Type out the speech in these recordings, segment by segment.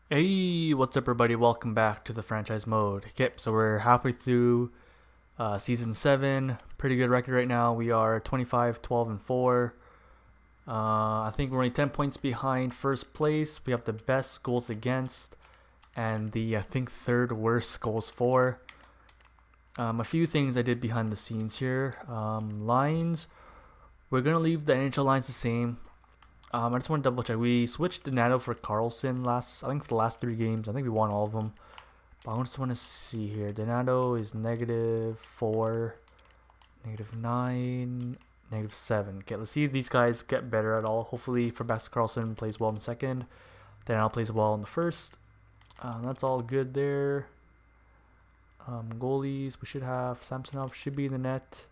Hey, what's up, everybody? Welcome back to the franchise mode. Okay, so we're halfway through season 7. Pretty good record right now. We are 25, 12, and 4. I think we're only 10 points behind first place. We have the best goals against and the, I think, third worst goals for. A few things I did behind the scenes here. Lines. We're going to leave the NHL lines the same. I just want to double check. We switched Donato for Carlson I think for the last 3 games. I think we won all of them. But I just want to see here. Donato is -4, -9, -7. Okay, let's see if these guys get better at all. Hopefully, for best Carlson plays well in the second. Donato plays well in the first. That's all good there. Goalies, we should have Samsonov should be in the net.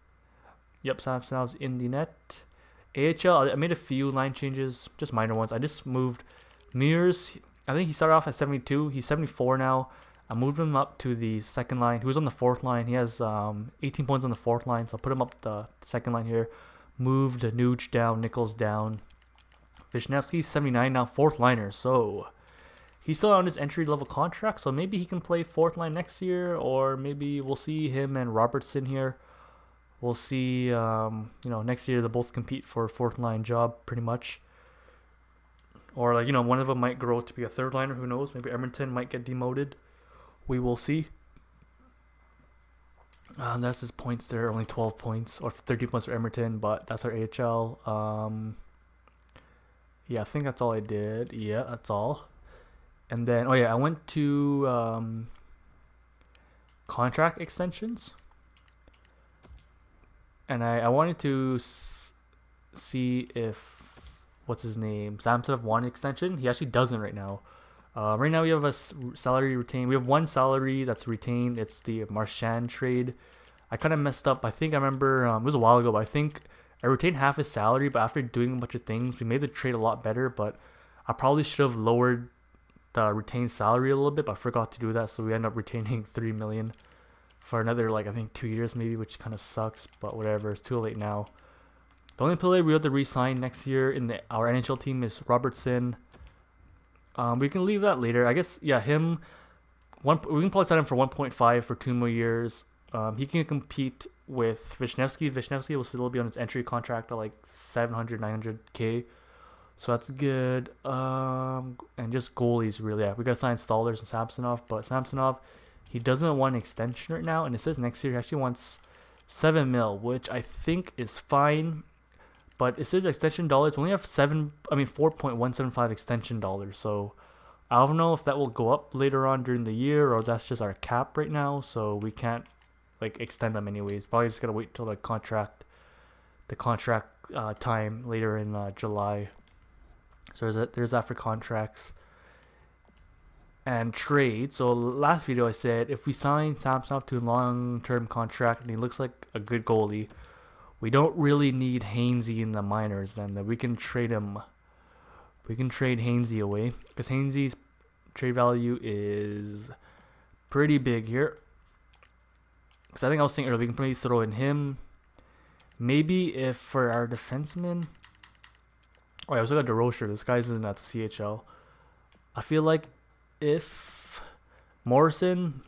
Yep, Samsonov's in the net. AHL, I made a few line changes, just minor ones. I just moved Mears. I think he started off at 72. He's 74 now. I moved him up to the second line. He was on the fourth line. He has 18 points on the fourth line, so I'll put him up the second line here. Moved Nuge down, Nichols down. Vishnevsky's 79 now, fourth liner. So he's still on his entry level contract, so maybe he can play fourth line next year, or maybe we'll see him and Robertson here. We'll see, next year they'll both compete for a fourth line job pretty much. Or, one of them might grow to be a third liner. Who knows? Maybe Edmonton might get demoted. We will see. That's his points there. Only 12 points or 13 points for Edmonton, but that's our AHL. Yeah, I think that's all I did. Yeah, that's all. And then, I went to contract extensions. And I wanted to see if what's his name Samsonov wanted extension. He actually doesn't right now. Right now we have a salary retained. We have one salary that's retained. It's the Marchand trade. I kind of messed up. I think I remember it was a while ago, but I think I retained half his salary. But after doing a bunch of things, we made the trade a lot better. But I probably should have lowered the retained salary a little bit, but I forgot to do that. So we end up retaining 3 million for another, I think 2 years maybe, which kind of sucks, but whatever. It's too late now. The only player we have to re-sign next year in our NHL team is Robertson. We can leave that later. I guess, yeah, him. We can probably sign him for 1.5 for 2 more years. He can compete with Vishnevsky. Vishnevsky will still be on his entry contract at 700, 900K. So that's good. And just goalies, really. Yeah, we got to sign Stallers and Samsonov, but Samsonov, he doesn't want an extension right now, and it says next year he actually wants 7 mil, which I think is fine. But it says extension dollars. We only have 4.175 extension dollars. So I don't know if that will go up later on during the year, or that's just our cap right now. So we can't extend them anyways. Probably just gotta wait till the contract time later in July. So there's that for contracts and trade. So last video I said if we sign Samsonov to a long-term contract and he looks like a good goalie, we don't really need Hainsey in the minors. Then that we can trade him. We can trade Hainsey away because Hainsey's trade value is pretty big here. Because I think I was saying earlier we can probably throw in him. Maybe if for our defenseman. Oh, I also got DeRocher. This guy's in at the CHL. I feel like if Morrison,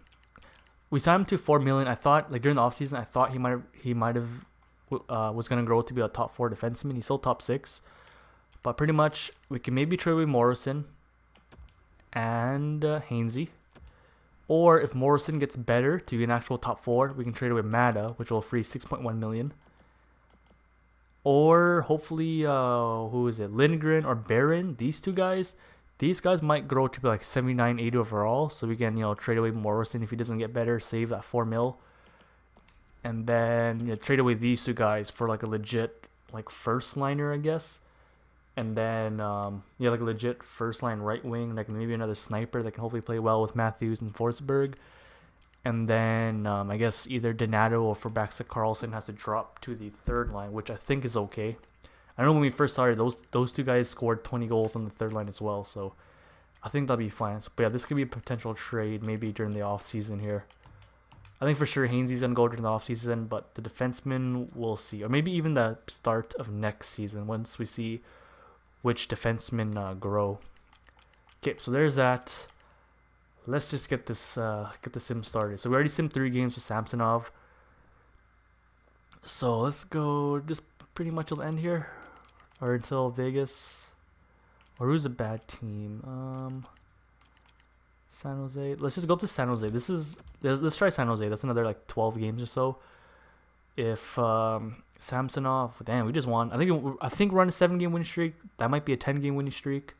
we signed him to 4 million. I thought during the offseason, I thought he might have was gonna grow to be a top 4 defenseman. He's still top 6, but pretty much we can maybe trade with Morrison and Hainsey, or if Morrison gets better to be an actual top 4, we can trade it with Mada, which will free 6.1 million. Or hopefully, who is it? Lindgren or Barron. These two guys. These guys might grow to be 79, 80 overall. So we can, trade away Morrison if he doesn't get better. Save that 4 mil. And then trade away these two guys for a legit first liner, I guess. And then, a legit first line right wing. Maybe another sniper that can hopefully play well with Matthews and Forsberg. And then I guess either Donato or for Baxa Carlson has to drop to the third line, which I think is okay. I know when we first started, those two guys scored 20 goals on the third line as well, so I think that'll be fine. So, but yeah, this could be a potential trade maybe during the off season here. I think for sure Hainsey's gonna go during the off season, but the defenseman we'll see, or maybe even the start of next season once we see which defensemen grow. Okay, so there's that. let's just get the sim started. So we already simmed 3 games with Samsonov. So let's go just pretty much till the end here, or until Vegas. Or who's a bad team? San Jose. Let's just go up to San Jose. Let's try San Jose. That's another like 12 games or so. If Samsonov, damn, we just won. I think we're on a 7-game winning streak. That might be a 10-game winning streak.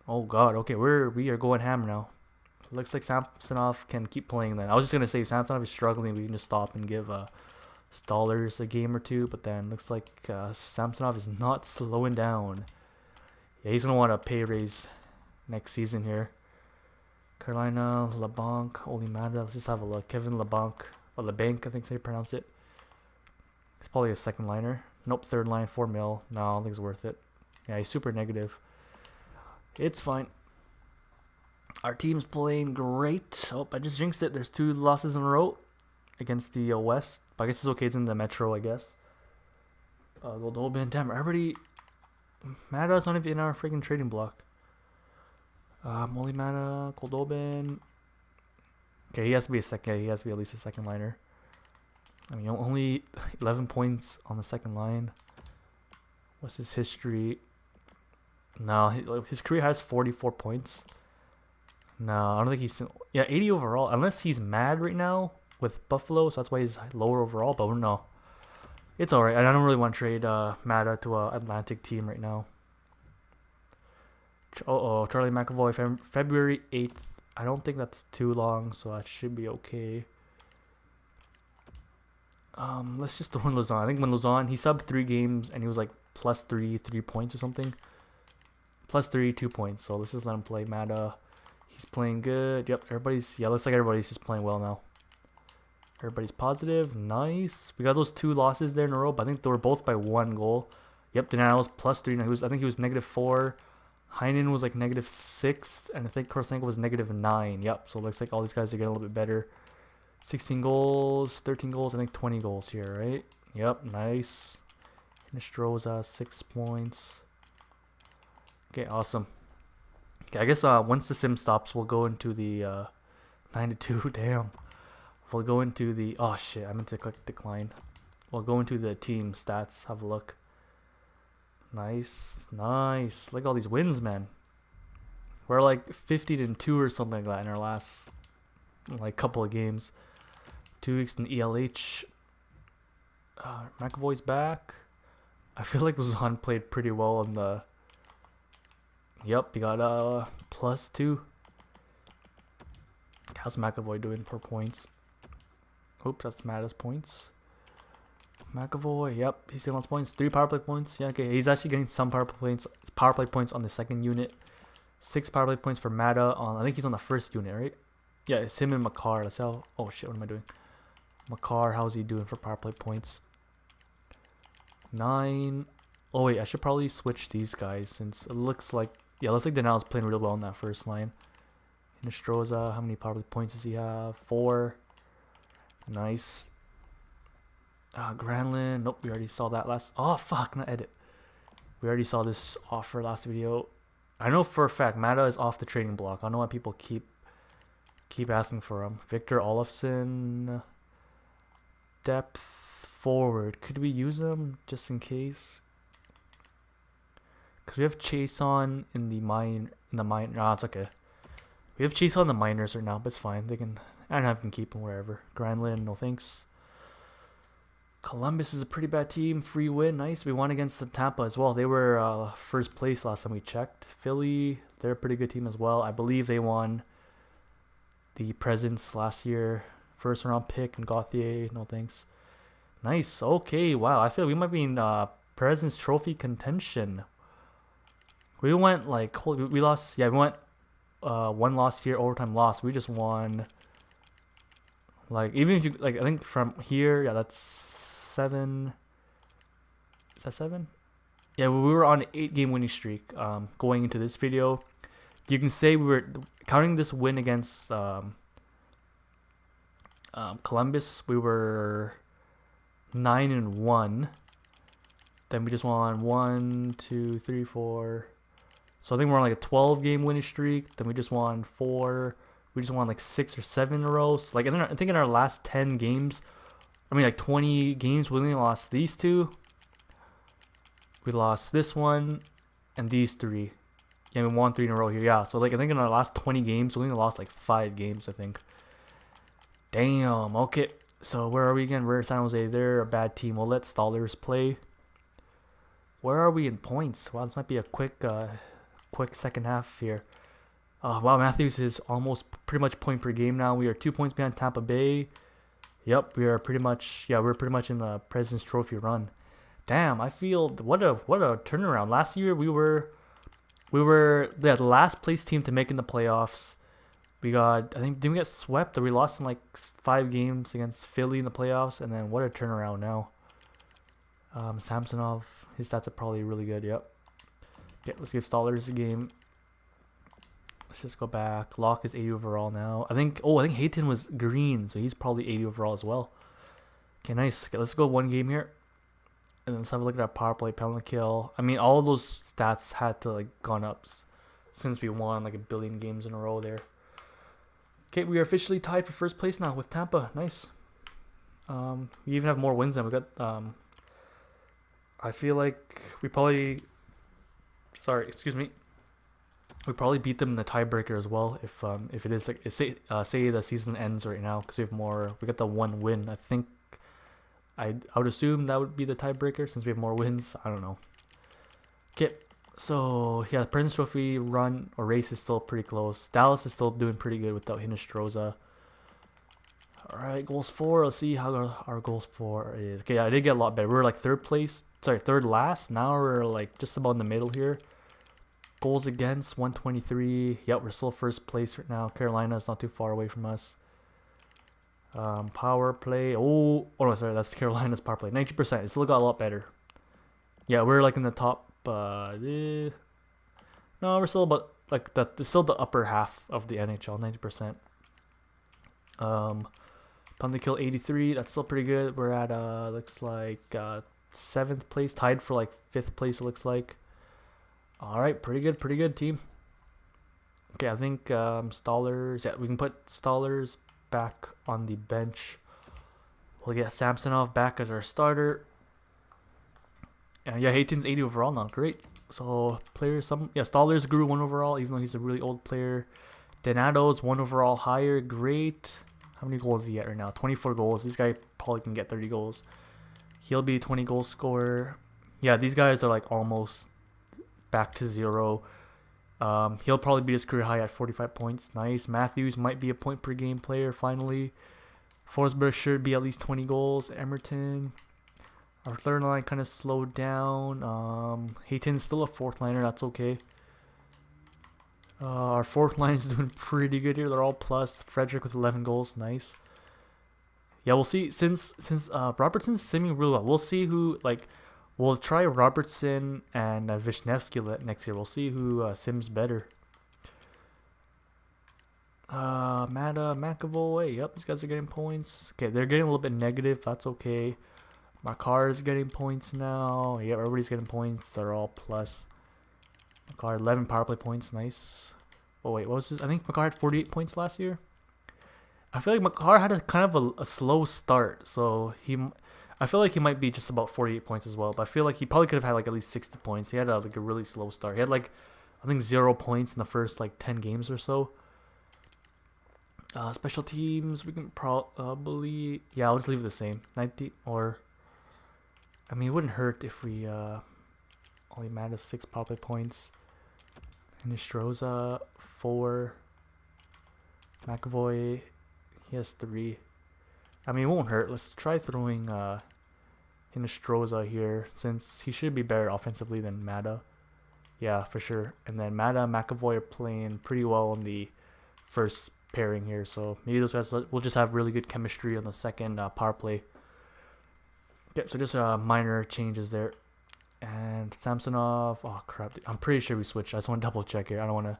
Oh god. Okay, we are going hammer now. Looks like Samsonov can keep playing. Then I was just gonna say if Samsonov is struggling, we can just stop and give Stallers a game or two. But then looks like Samsonov is not slowing down. Yeah, he's gonna want a pay raise next season here. Carolina, LeBlanc, Olimanda. Let's just have a look. Kevin LeBlanc, or LeBanc, I think is how you pronounce it. He's probably a second liner. Nope, third line, 4 mil. No, I don't think it's worth it. Yeah, he's super negative. It's fine. Our team's playing great. Oh, I just jinxed it. There's 2 losses in a row against the West. But I guess it's okay. It's in the Metro, I guess. Goldobin. Damn, everybody. Mada's not even in our freaking trading block. Molly Mada, Goldobin. Okay, he has to be a second. He has to be at least a second liner. I mean, only 11 points on the second line. What's his history? No, his career has 44 points. No, I don't think he's... Yeah, 80 overall. Unless he's mad right now with Buffalo, so that's why he's lower overall. But no, it's alright. I don't really want to trade Mada to an Atlantic team right now. Charlie McAvoy, February 8th. I don't think that's too long, so that should be okay. Let's just throw in Luzon. I think when Luzon, he subbed 3 games and he was like +3 points or something. +3 2 points. So let's just let him play. Mada, he's playing good. Yep, looks like everybody's just playing well now. Everybody's positive. Nice. We got those 2 losses there in a row, but I think they were both by 1 goal. Yep, Denal was +3. I think he was -4. Heinen was like -6, and I think Korosenko was -9. Yep, so it looks like all these guys are getting a little bit better. 16 goals, 13 goals, I think 20 goals here, right? Yep, nice. Nostroza, 6 points. Okay, awesome. Okay, I guess once the sim stops, we'll go into the 9-2. Damn. We'll go into the... Oh, shit, I meant to click decline. We'll go into the team stats, have a look. Nice. Look at all these wins, man. We're like 50-2 or something like that in our last like couple of games. 2 weeks in ELH. McAvoy's back. I feel like Luzon played pretty well on the... Yep, he got +2. How's McAvoy doing for points? Oops, that's Mada's points. McAvoy, yep, he's still on points. 3 power play points. Yeah, okay, he's actually getting some power play points on the second unit. 6 power play points for Mada on... I think he's on the first unit, right? Yeah, it's him and Makar. Let's how... Oh shit, what am I doing? Makar, how's he doing for power play points? 9. Oh wait, I should probably switch these guys since it looks like... Yeah, it looks like Denal's playing really well in that first line. Nostroza, how many power play points does he have? 4. Nice. Granlund. Nope, we already saw that last... Oh, fuck, not edit. We already saw this offer last video. I know for a fact Mada is off the trading block. I don't know why people keep asking for him. Victor Olofsson. Depth forward. Could we use him just in case? Because we have Chase on in the mine. Nah, it's okay. We have Chase on the minors right now, but it's fine. They can... I don't have to keep him wherever. Granlund, no thanks. Columbus is a pretty bad team. Free win. Nice. We won against the Tampa as well. They were first place last time we checked. Philly, they're a pretty good team as well. I believe they won the Presents last year. First round pick and Gauthier. No thanks. Nice. Okay. Wow. I feel we might be in Presents trophy contention. We went like... We lost... Yeah, we went 1 loss here. Overtime loss. We just won... Like, even if you... Like, I think from here... Yeah, that's 7. Is that 7? Yeah, we were on an 8-game winning streak going into this video. You can say we were counting this win against Columbus. We were 9-1. Then we just won 1, 2, 3, 4, So I think we're on like a 12 game winning streak. Then we just won 4. We just won like 6 or 7 in a row. So like I think in our last 10 games, I mean like 20 games, we only lost these 2. We lost this one and these 3. Yeah, we won 3 in a row here. Yeah, so like I think in our last 20 games, we only lost like 5 games, I think. Damn. Okay. So where are we again? We're San Jose. They're a bad team. We'll let Stallers play. Where are we in points? Wow, this might be a quick second half here. Wow, Matthews is almost pretty much point per game now. We are 2 points behind Tampa Bay. Yep, we are pretty much we're pretty much in the President's Trophy run. Damn, I feel what a turnaround. Last year we were the last place team to make in the playoffs. We got, I think, didn't we get swept or we lost in like 5 games against Philly in the playoffs? And then what a turnaround now. Samsonov, his stats are probably really good. Yep. Okay, let's give Stallers a game. Let's just go back. Locke is 80 overall now. I think Hayton was green, so he's probably 80 overall as well. Okay, nice. Okay, let's go 1 game here. And then let's have a look at our power play, penalty kill. I mean, all of those stats had to like gone up since we won like a billion games in a row there. Okay, we are officially tied for first place now with Tampa. Nice. We even have more wins than we got. I feel like we probably. Sorry, excuse me. We probably beat them in the tiebreaker as well if it is like say the season ends right now because we have more. We got the 1 win. I think. I would assume that would be the tiebreaker since we have more wins. I don't know. Okay. So, yeah, the President's Trophy run or race is still pretty close. Dallas is still doing pretty good without Hinostroza. Alright, goals for. Let's see how our goals for is. Okay, yeah, I did get a lot better. We were like third last. Now we're like just about in the middle here. Goals against, 123. Yep, we're still first place right now. Carolina's not too far away from us. Power play. Oh no, sorry, that's Carolina's power play. 90%. It still got a lot better. Yeah, we're like in the top. No, we're still about like that. It's still the upper half of the NHL. 90%. Penalty kill 83. That's still pretty good. We're at looks like 7th place, tied for like 5th place. It looks like. All right, pretty good team. Okay, I think Stallers. Yeah, we can put Stallers back on the bench. We'll get Samsonov back as our starter. Yeah, Hayton's 80 overall now. Great. So Stallers grew 1 overall, even though he's a really old player. Donato's 1 overall higher. Great. How many goals is he at right now? 24 goals. This guy probably can get 30 goals. He'll be a 20 goal scorer. Yeah, these guys are like almost back to 0. He'll probably be his career high at 45 points. Nice. Matthews might be a point per game player finally. Forsberg should be at least 20 goals. Emerton. Our third line kind of slowed down. Hayton's still a 4th liner. That's okay. Our 4th line is doing pretty good here. They're all plus. Frederick with 11 goals. Nice. Yeah, we'll see. Since Robertson's simming really well, we'll see who like. We'll try Robertson and Vishnevsky next year. We'll see who sims better. Mata, McAvoy. Yep, these guys are getting points. Okay, they're getting a little bit negative. That's okay. Makar is getting points now. Yeah, everybody's getting points. They're all plus. Makar, 11 power play points. Nice. Oh, wait, what was this? I think Makar had 48 points last year. I feel like Makar had a kind of a slow start. So I feel like he might be just about 48 points as well. But I feel like he probably could have had like at least 60 points. He had like a really slow start. He had like, I think 0 points in the first like 10 games or so. Special teams, we can probably, yeah, I'll just leave it the same. 90 or, I mean, it wouldn't hurt if we only managed 6 power play points. Hinostroza 4. McAvoy, he has 3. I mean, it won't hurt. Let's try throwing Hinostroza here since he should be better offensively than Mata. Yeah, for sure. And then Mata and McAvoy are playing pretty well in the first pairing here. So maybe those guys will just have really good chemistry on the second power play. Yep, so just minor changes there. And Samsonov. Oh, crap. I'm pretty sure we switched. I just want to double check here. I don't want to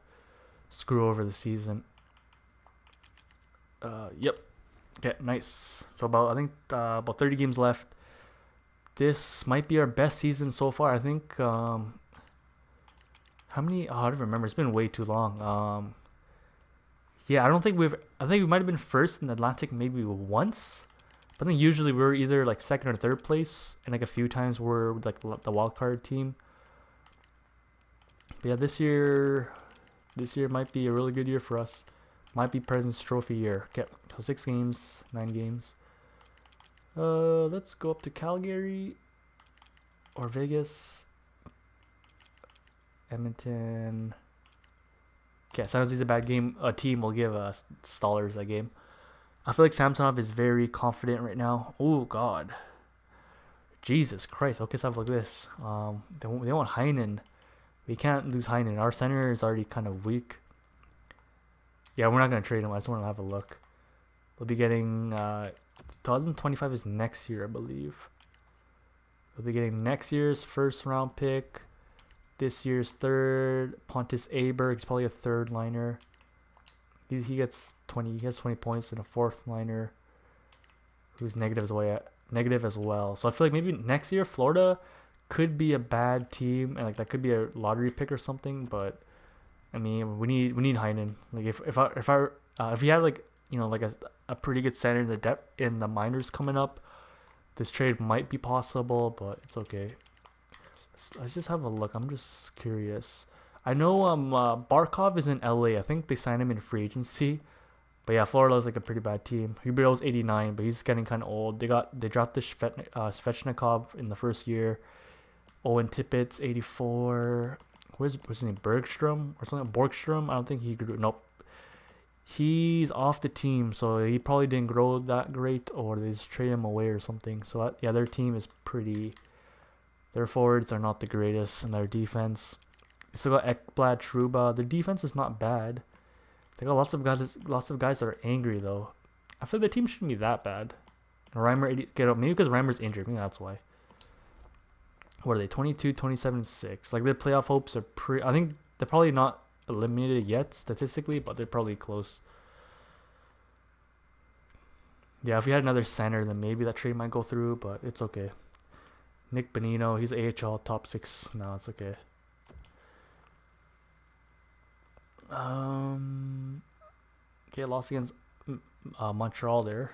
screw over the season. Yep. Okay, nice. So I think about 30 games left. This might be our best season so far. I think How many? Oh, I don't remember. It's been way too long. Yeah, I don't think we've. I think we might have been first in the Atlantic maybe once. But I think usually we're either like second or third place, and like a few times we're like the wild card team. But yeah, this year might be a really good year for us. Might be President's Trophy year. Okay, so 6 games, 9 games. Let's go up to Calgary or Vegas, Edmonton. Okay, San Jose's a bad game. A team will give Stallers a game. I feel like Samsonov is very confident right now. Oh God, Jesus Christ! Okay, stuff like this. They want Heinen. We can't lose Heinen. Our center is already kind of weak. Yeah, we're not gonna trade him. I just want to have a look. We'll be getting 2025 is next year, I believe. We'll be getting next year's first round pick. This year's third. Pontus Aberg is probably a third liner. He gets 20. He has 20 points and a fourth liner, who's negative as well. So I feel like maybe next year Florida could be a bad team, and like that could be a lottery pick or something. But I mean, we need Heinen. Like if he had like like a pretty good center in the depth in the minors coming up, this trade might be possible. But it's okay. Let's just have a look. I'm just curious. I know Barkov is in LA. I think they signed him in free agency. But yeah, Florida's like a pretty bad team. Huberto's 89, but he's getting kind of old. They drafted Svechnikov in the first year. Owen Tippett's 84. What's his name? Bergstrom or something? Borgstrom? I don't think he grew. Nope. He's off the team, so he probably didn't grow that great, or they just traded him away or something. So yeah, their team is pretty. Their forwards are not the greatest, and their defense. They still got Ekblad, Truba. Their defense is not bad. They got lots of guys that are angry though. I feel like the team shouldn't be that bad. Reimer 80, maybe because Reimer's injured. Maybe that's why. What are they? 22, 27, 6. Like their playoff hopes are pretty. I think they're probably not eliminated yet statistically, but they're probably close. Yeah, if we had another center, then maybe that trade might go through, but it's okay. Nick Bonino, he's AHL top 6 now. It's okay. Okay, lost against Montreal there.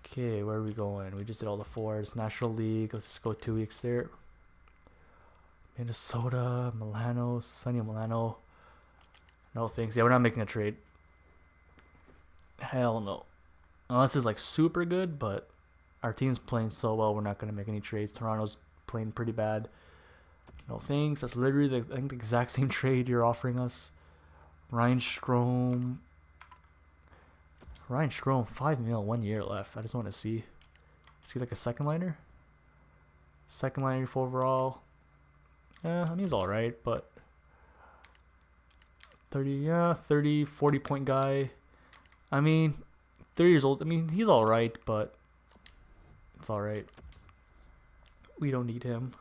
Okay, where are we going? We just did all the fours. National League. Let's just go 2 weeks there. Minnesota, Milano, Sonny Milano. No thanks. Yeah, we're not making a trade. Hell no. Unless it's like super good, but our team's playing so well, we're not going to make any trades. Toronto's playing pretty bad. No thanks. That's literally I think the exact same trade you're offering us. Ryan Strome. 5 mil, 1 year left. I just want to see. See like a second liner? Second liner for overall. Yeah, I mean he's alright, but 30, 40 point guy. I mean, 30 years old. I mean, he's alright, but it's alright. We don't need him.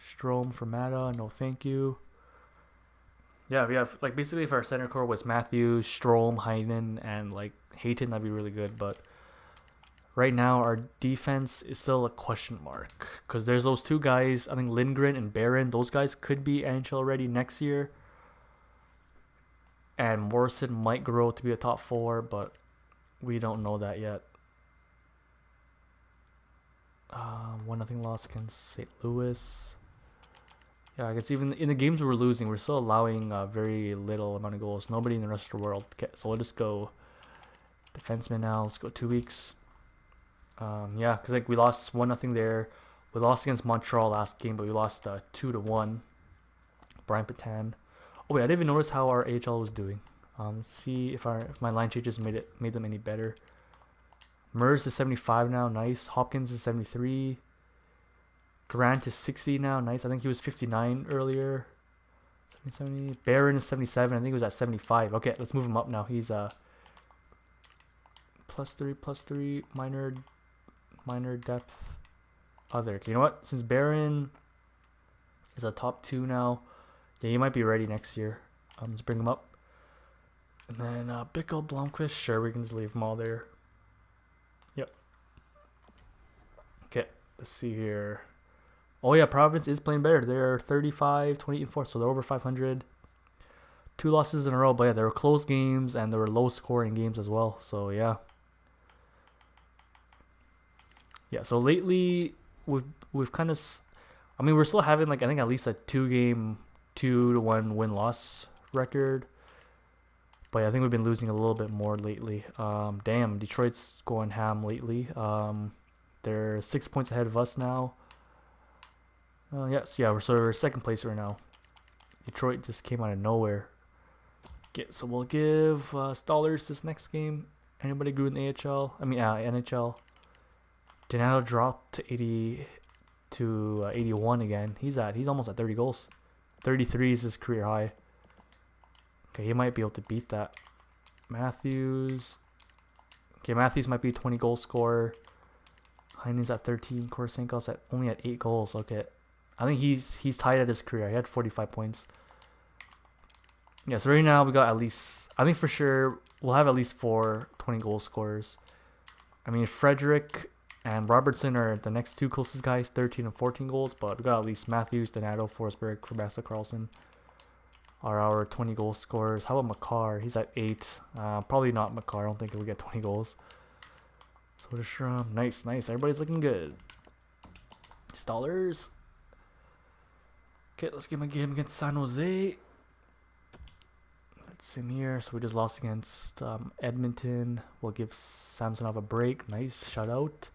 Strome for Mata, no thank you. Yeah, we have like basically if our center core was Matthews, Strome, Heinen, and like Hayton, that'd be really good. But right now our defense is still a question mark because there's those two guys. I think Lindgren and Barron. Those guys could be NHL ready next year. And Morrison might grow to be a top 4, but we don't know that yet. 1-0 loss against St. Louis. Yeah, I guess even in the games we're losing, we're still allowing very little amount of goals. Nobody in the rest of the world. Okay, so we'll just go defenseman now. Let's go 2 weeks. Yeah, because like we lost 1-0 there. We lost against Montreal last game, but we lost 2-1. Brian Patan. Oh wait, I didn't even notice how our AHL was doing. Let's see if my line changes made them any better. Mers is 75 now, nice. Hopkins is 73. Grant is 60 now, nice. I think he was 59 earlier. 70. Barron is 77. I think he was at 75. Okay, let's move him up now. He's +3 minor depth other. Okay, you know what? Since Barron is a top 2 now, yeah, he might be ready next year. Let's bring him up. And then Bickle, Blomqvist, sure, we can just leave them all there. Yep. Okay, let's see here. Oh yeah, Providence is playing better. They're 35, 28, and 4, so they're over 500. Two losses in a row, but yeah, there were close games and there were low scoring games as well. So yeah, yeah. So lately we've kind of, I mean, we're still having like I think at least a 2-game 2-1 win loss record. But yeah, I think we've been losing a little bit more lately. Damn, Detroit's going ham lately. They're 6 points ahead of us now. Yes, yeah, we're second place right now. Detroit just came out of nowhere. Okay, so we'll give Stallers this next game. Anybody good in the AHL? I mean, NHL. Donato dropped to 80 to 81 again. He's almost at 30 goals. 33 is his career high. Okay, he might be able to beat that. Matthews. Okay, Matthews might be a 20 goal scorer. Heinen's at 13. Korsenkov's only at 8 goals. Okay, I think he's tied at his career. He had 45 points. Yeah, so right now we got at least, I think for sure we'll have at least 4 20 goal scorers. I mean, Frederick and Robertson are the next two closest guys, 13 and 14 goals, but we got at least Matthews, Donato, Forsberg, Forbassa, Carlson are our 20 goal scorers. How about Makar? He's at 8. Probably not Makar. I don't think he'll get 20 goals. Soderstrom. Nice, nice. Everybody's looking good. Stallers. Okay, let's give him a game against San Jose. Let's see him here. So we just lost against Edmonton. We'll give Samsonov a break. Nice. Shout out.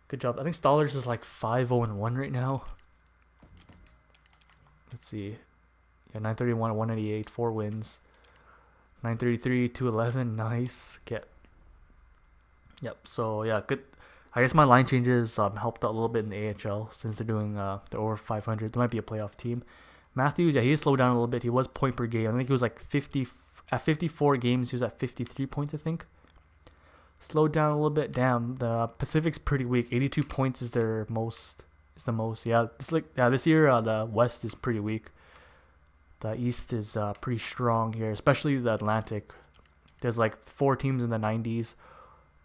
Good job. I think Stallers is like 5-0-1 right now. Let's see. Yeah, 931, 198, 4 wins. 933, 211, nice. Yep. So yeah, good. I guess my line changes helped out a little bit in the AHL since they're doing they're over 500. They might be a playoff team. Matthews, yeah, he slowed down a little bit. He was point per game. I think he was like 50 at 54 games. He was at 53 points, I think. Slowed down a little bit. Damn, the Pacific's pretty weak. 82 points is their most. Is the most. Yeah, it's like this year the West is pretty weak. The East is pretty strong here, especially the Atlantic. There's like 4 teams in the 90s.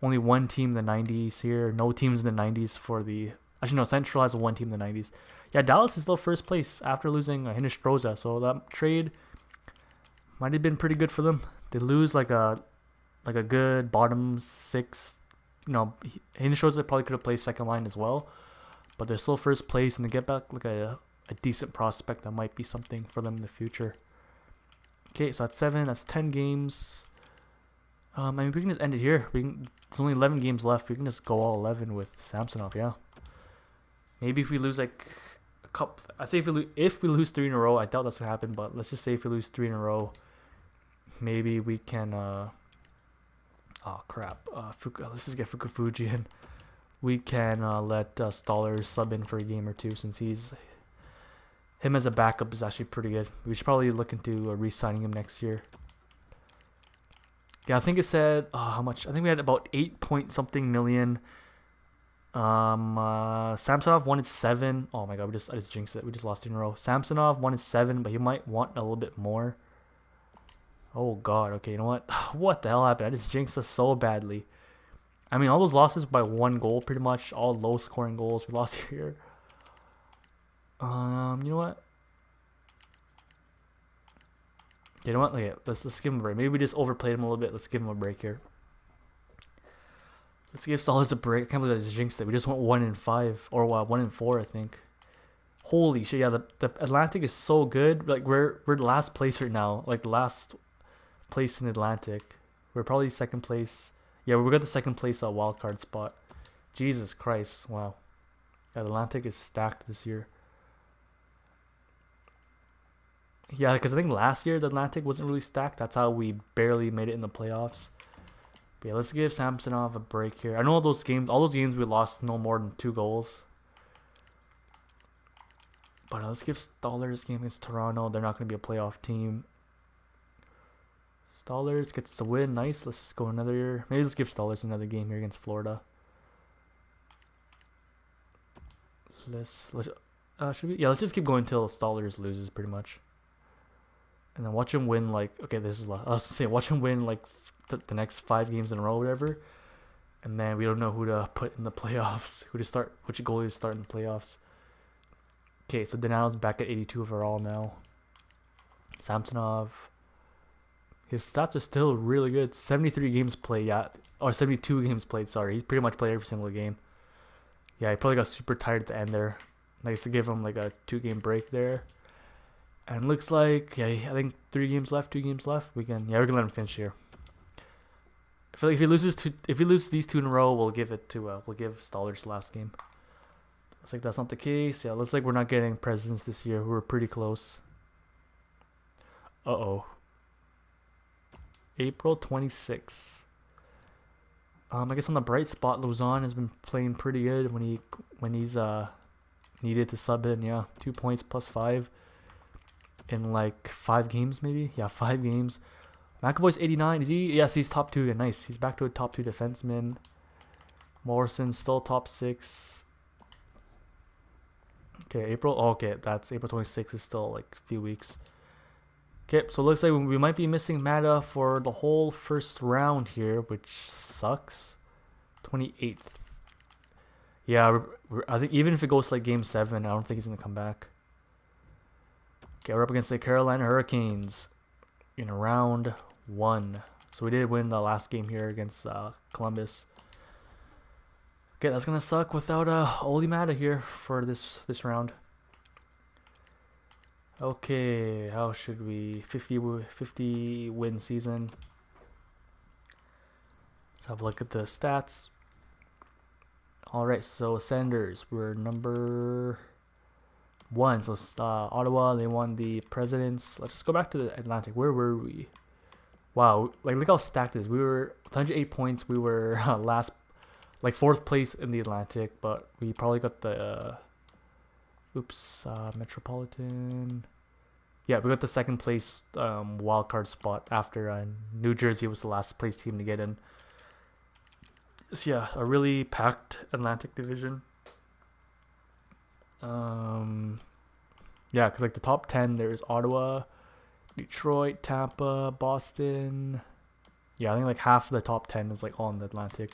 Only 1 team in the 90s here. No teams in the 90s for the... Actually, no, Central has 1 team in the 90s. Yeah, Dallas is still first place after losing Hinestroza. So that trade might have been pretty good for them. They lose like a good bottom 6. You know, Hinestroza probably could have played second line as well. But they're still first place, and they get back like a decent prospect that might be something for them in the future. Okay, so that's 7. That's 10 games. I mean, we can just end it here. There's only 11 games left. We can just go all 11 with Samsonov. Yeah. Maybe if we lose like a couple, I say if we lose 3 in a row, I doubt that's gonna happen. But let's just say if we lose 3 in a row, maybe we can. Oh crap. Let's just get Fukufuji in. We can let Stallers sub in for a game or 2 since him as a backup is actually pretty good. We should probably look into re-signing him next year. Yeah, I think it said how much? I think we had about 8 point something million. Samsonov wanted 7. Oh my god, I just jinxed it. We just lost 2 in a row. Samsonov wanted 7, but he might want a little bit more. Oh god. Okay, you know what? What the hell happened? I just jinxed us so badly. I mean, all those losses by 1 goal, pretty much. All low scoring goals we lost here. You know what? You know what? Okay, let's give him a break. Maybe we just overplayed him a little bit. Let's give him a break here. Let's give Stallers a break. I can't believe I just jinxed it. We just went 1-5 or 1-4, I think. Holy shit! Yeah, the Atlantic is so good. Like we're last place right now. Like the last place in Atlantic. We're probably second place. Yeah, we got the second place wild card spot. Jesus Christ! Wow. Yeah, the Atlantic is stacked this year. Yeah, because I think last year the Atlantic wasn't really stacked. That's how we barely made it in the playoffs. But yeah, let's give Samsonov a break here. I know all those games we lost no more than 2 goals. But let's give Stallers game against Toronto. They're not going to be a playoff team. Stallers gets the win. Nice. Let's just go another year. Maybe let's give Stallers another game here against Florida. Should we? Yeah, let's just keep going until Stallers loses pretty much. And then watch him win like, okay, this is, I was gonna say, watch him win like the next 5 games in a row or whatever. And then we don't know who to put in the playoffs, which goalie to start in the playoffs. Okay, so Donato's back at 82 overall now. Samsonov, his stats are still really good. 73 games played, yeah, or 72 games played. Sorry, he's pretty much played every single game. Yeah, he probably got super tired at the end there. Nice to give him like a 2-game break there. And looks like, yeah, I think 3 games left, 2 games left. We can let him finish here. I feel like if he loses these 2 in a row, we'll give Stoller's last game. Looks like that's not the case. Yeah, looks like we're not getting presidents this year. We're pretty close. Uh-oh. April 26. I guess on the bright spot, Luzon has been playing pretty good when he's needed to sub in. Yeah, 2 points plus 5 in like 5 games maybe. Yeah, 5 games. McAvoy's 89. Is he? Yes, he's top 2 again. Nice. He's back to a top 2 defenseman. Morrison still top 6. Okay, April. Oh, okay, that's April 26th. Is still like a few weeks. Okay, so it looks like we might be missing Mata for the whole first round here, which sucks. 28th. Yeah, I think even if it goes to like Game 7, I don't think he's going to come back. Okay, we're up against the Carolina Hurricanes in round 1. So we did win the last game here against Columbus. Okay, that's going to suck without Oli Mata here for this round. Okay, how should we? 50 win season. Let's have a look at the stats. Alright, so Sanders, we're number 1. So Ottawa, they won the Presidents. Let's just go back to the Atlantic. Where were we? Wow, like look how stacked it is. We were 108 points. We were last, like 4th place in the Atlantic, but we probably got the Metropolitan. Yeah, we got the 2nd place wild card spot after New Jersey was the last place team to get in. So yeah, a really packed Atlantic division. Yeah, because like the top 10, there's Ottawa, Detroit, Tampa, Boston. Yeah, I think like half of the top 10 is like all in the Atlantic.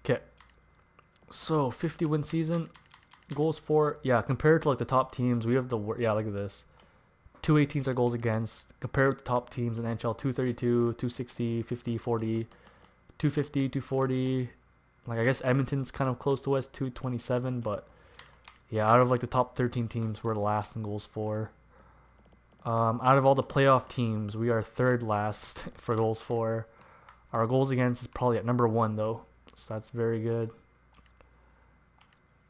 Okay, so 50 win season. Goals for, yeah, compared to like the top teams, we have the, yeah, look at this. 218s are goals against. Compared to the top teams in NHL, 232, 260, 50, 40, 250, 240. Like I guess Edmonton's kind of close to us, 227, but yeah, out of like the top 13 teams, we're last in goals for. Out of all the playoff teams, we are 3rd last for goals for. Our goals against is probably at number 1 though, so that's very good.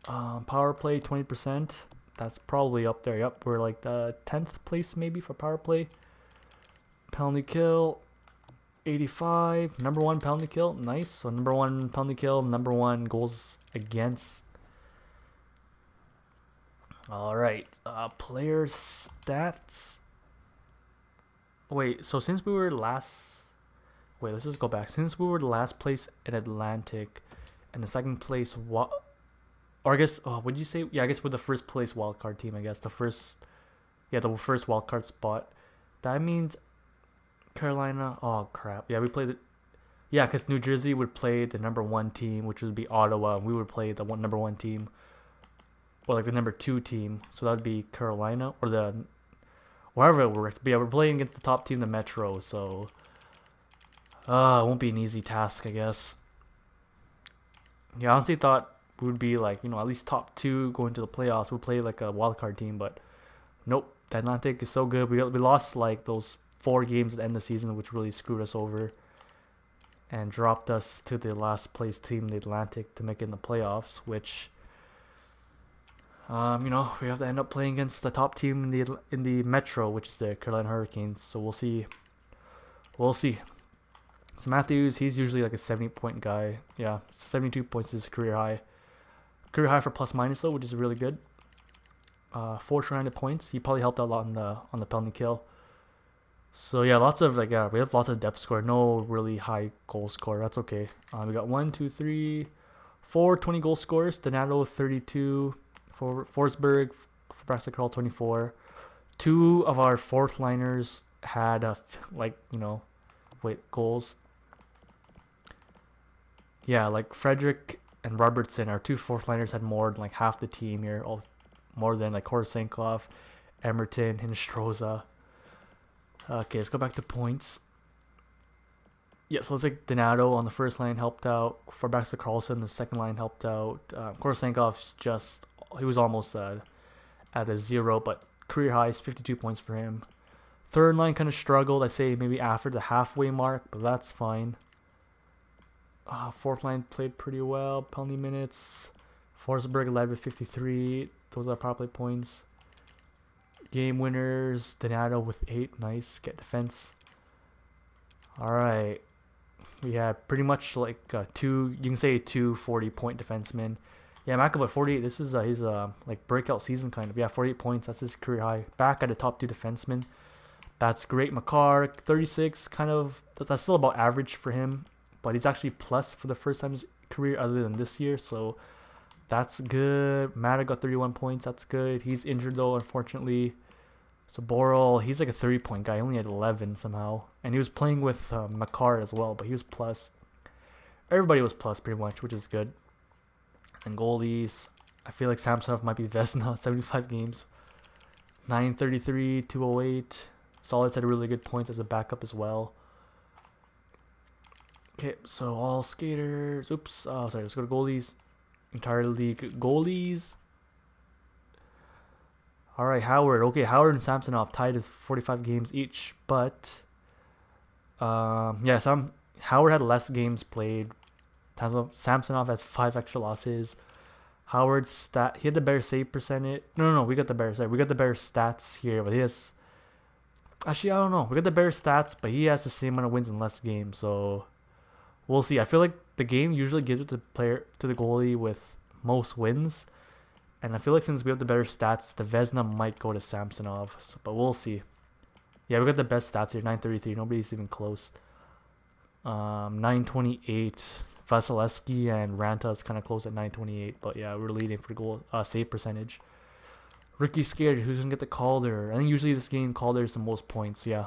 Power play 20%. That's probably up there. Yep, we're like the 10th place maybe for power play. Penalty kill 85. Number 1 penalty kill. Nice. So number 1 penalty kill, number 1 goals against. All right. Player stats. Wait, so since we were last, wait, let's just go back. Since we were the last place in Atlantic and the 2nd place, what? Or I guess, would you say? Yeah, I guess we're the 1st place wildcard team. I guess the first wildcard spot. That means Carolina. Oh crap! Yeah, we played it. Yeah, because New Jersey would play the number 1 team, which would be Ottawa, and we would play the number 1 team, or like the number 2 team. So that would be Carolina or the wherever it worked. But yeah, we're playing against the top team, the Metro. So, it won't be an easy task, I guess. Yeah, I honestly thought we would be like, at least top 2 going to the playoffs. We'll play like a wildcard team, but nope. The Atlantic is so good. We lost like those 4 games at the end of the season, which really screwed us over and dropped us to the last place team, the Atlantic, to make it in the playoffs, which we have to end up playing against the top team in the Metro, which is the Carolina Hurricanes. So we'll see. So Matthews, he's usually like a 70-point guy. Yeah, 72 points is his career high. Career high for plus minus though, which is really good. 4 shorthanded points. He probably helped out a lot on the penalty kill. So yeah, we have lots of depth score. No really high goal score. That's okay. We got 1, 2, 3, 4 20 goal scorers. Donato 32, for Forsberg, Brasser Carl 24. 2 of our 4th liners had goals. Yeah, like Frederick and Robertson, our 2 4th liners had more than like half the team here. more than like Korosenkov, Emerton, Hinostroza. Okay, let's go back to points. Yeah, so it's like Donato on the first line helped out. For Baxter Carlson, the second line helped out. Korosenkov's he was almost at a 0, but career highs 52 points for him. Third line kind of struggled. I say maybe after the halfway mark, but that's fine. Fourth line played pretty well. Penalty minutes. Forsberg led with 53. Those are power play points. Game winners. Donato with 8. Nice. Get defense. All right. We have pretty much like you can say 40-point defensemen. Yeah, McAvoy 48. This is his like breakout season kind of. Yeah, 48 points. That's his career high. Back at the top 2 defensemen. That's great. Makar 36. Kind of that's still about average for him, but he's actually plus for the first time in his career other than this year. So that's good. Mata got 31 points. That's good. He's injured though, unfortunately. So Boral, he's like a 30-point guy. He only had 11 somehow. And he was playing with Makar as well, but he was plus. Everybody was plus pretty much, which is good. And goalies, I feel like Samsonov might be Vesna, 75 games. 933, 208. Solids had really good points as a backup as well. Okay, so all skaters. Oops. Oh, sorry. Let's go to goalies. Entire league goalies. All right, Howard. Okay, Howard and Samsonov tied with 45 games each, but Howard had less games played. Samsonov had 5 extra losses. Howard's he had the better save percentage. No, we got the better. Sorry, we got the better stats here, but he has. Actually, I don't know. We got the better stats, but he has the same amount of wins in less games, so we'll see. I feel like the game usually gives it to the goalie with most wins. And I feel like since we have the better stats, the Vesna might go to Samsonov. So, but we'll see. Yeah, we got the best stats here. 933. Nobody's even close. 928. Vasilevsky and Ranta's kind of close at 928. But yeah, we're leading for goal save percentage. Ricky scared. Who's going to get the Calder? I think usually this game, Calder is the most points. Yeah.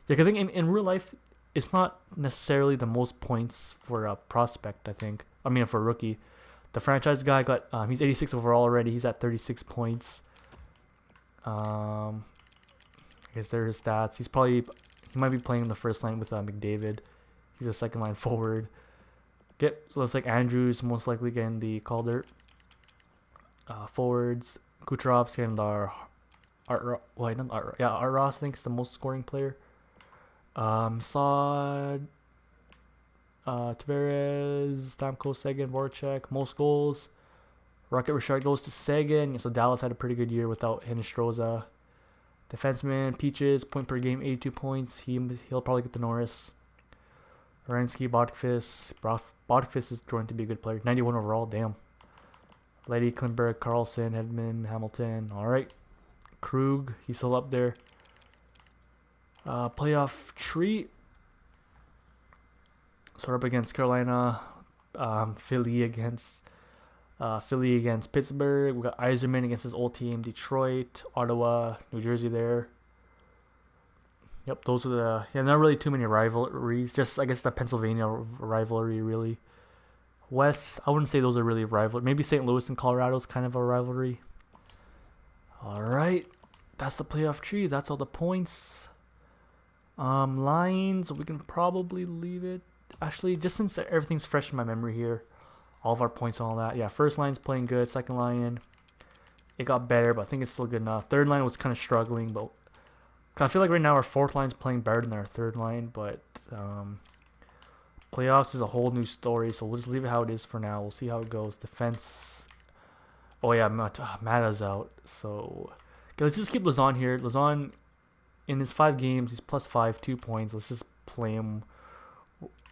Yeah, I think in real life, it's not necessarily the most points for a prospect, I think. I mean, for a rookie. The franchise guy got, he's 86 overall already. He's at 36 points. I guess there are his stats. He might be playing in the first line with McDavid. He's a second line forward. So it's like Andrews most likely getting the Calder. Forwards, Kucherov's getting the Art Ross, I think, is the most scoring player. Saad. Tavares, Stamkos, Seguin, Voracek, most goals. Rocket Richard goes to Seguin. So Dallas had a pretty good year without Hinostroza. Defenseman, Peaches, point per game, 82 points. He'll probably get the Norris. Orensky, Botfist. Botfist is going to be a good player. 91 overall, damn. Lady, Klimberg, Carlson, Edmund, Hamilton. All right. Krug, he's still up there. Playoff tree. So we're up against Carolina, Philly against Pittsburgh. We got Yzerman against his old team, Detroit, Ottawa, New Jersey there. Yep, those are not really too many rivalries. Just, I guess, the Pennsylvania rivalry, really. West, I wouldn't say those are really rivalry. Maybe St. Louis and Colorado is kind of a rivalry. All right, that's the playoff tree. That's all the points. Lines, we can probably leave it. Actually, just since everything's fresh in my memory here, all of our points and all that. Yeah, first line's playing good. Second line, it got better, but I think it's still good enough. Third line was kind of struggling, but I feel like right now our fourth line's playing better than our third line. But playoffs is a whole new story, so we'll just leave it how it is for now. We'll see how it goes. Defense. Oh yeah, Mata's out. So okay, let's just keep Lazon here. Lazon, in his 5 games, he's +5, 2 points. Let's just play him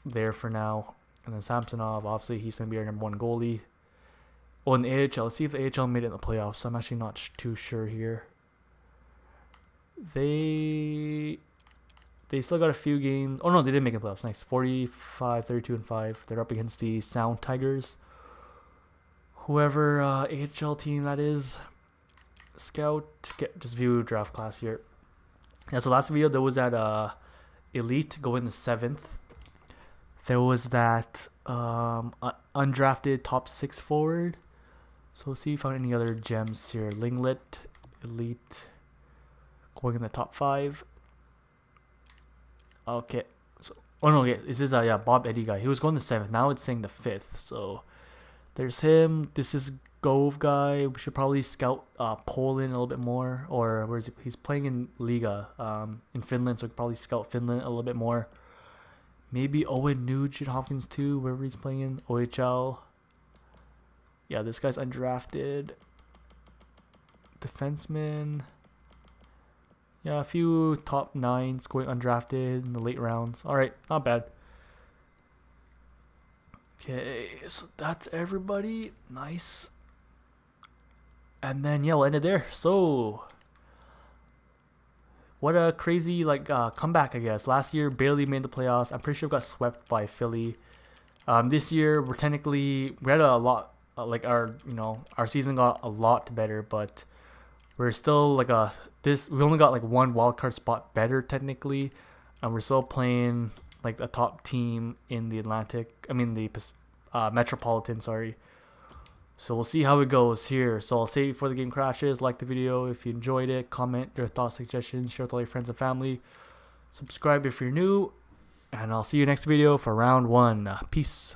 there for now. And then Samsonov, obviously he's going to be our number 1 goalie. Oh, in the AHL, let's see if the AHL made it in the playoffs. I'm actually not too sure here. They still got a few games. Oh no, they did make it playoffs. Nice. 45, 32, and 5. They're up against the Sound Tigers. Whoever AHL team that is. Scout. Just view draft class here. Yeah, so last video there was that Elite going the 7th. There was that undrafted top 6 forward. So we'll see if I found any other gems here. Linglet, Elite, going in the top 5. Okay. So, oh no, yeah, this is yeah, Bob Eddy guy. He was going the 7th. Now it's saying the 5th. So there's him. This is Gove guy. We should probably scout Poland a little bit more. Or where is he? He's playing in Liga in Finland, so we could probably scout Finland a little bit more. Maybe Owen Nugent Hopkins too, wherever he's playing in OHL. Yeah, this guy's undrafted. Defenseman. Yeah, a few top 9s going undrafted in the late rounds. Alright, not bad. Okay, so that's everybody. Nice. And then, yeah, we'll end it there. So, what a crazy, comeback, I guess. Last year, barely made the playoffs. I'm pretty sure we got swept by Philly. This year, we had a lot, our season got a lot better, but we're still we only got one wildcard spot better technically, and we're still playing a top team in the Metropolitan, sorry. So we'll see how it goes here. So I'll say before the game crashes, like the video if you enjoyed it, comment your thoughts, suggestions, share with all your friends and family, subscribe if you're new, and I'll see you next video for round 1. Peace.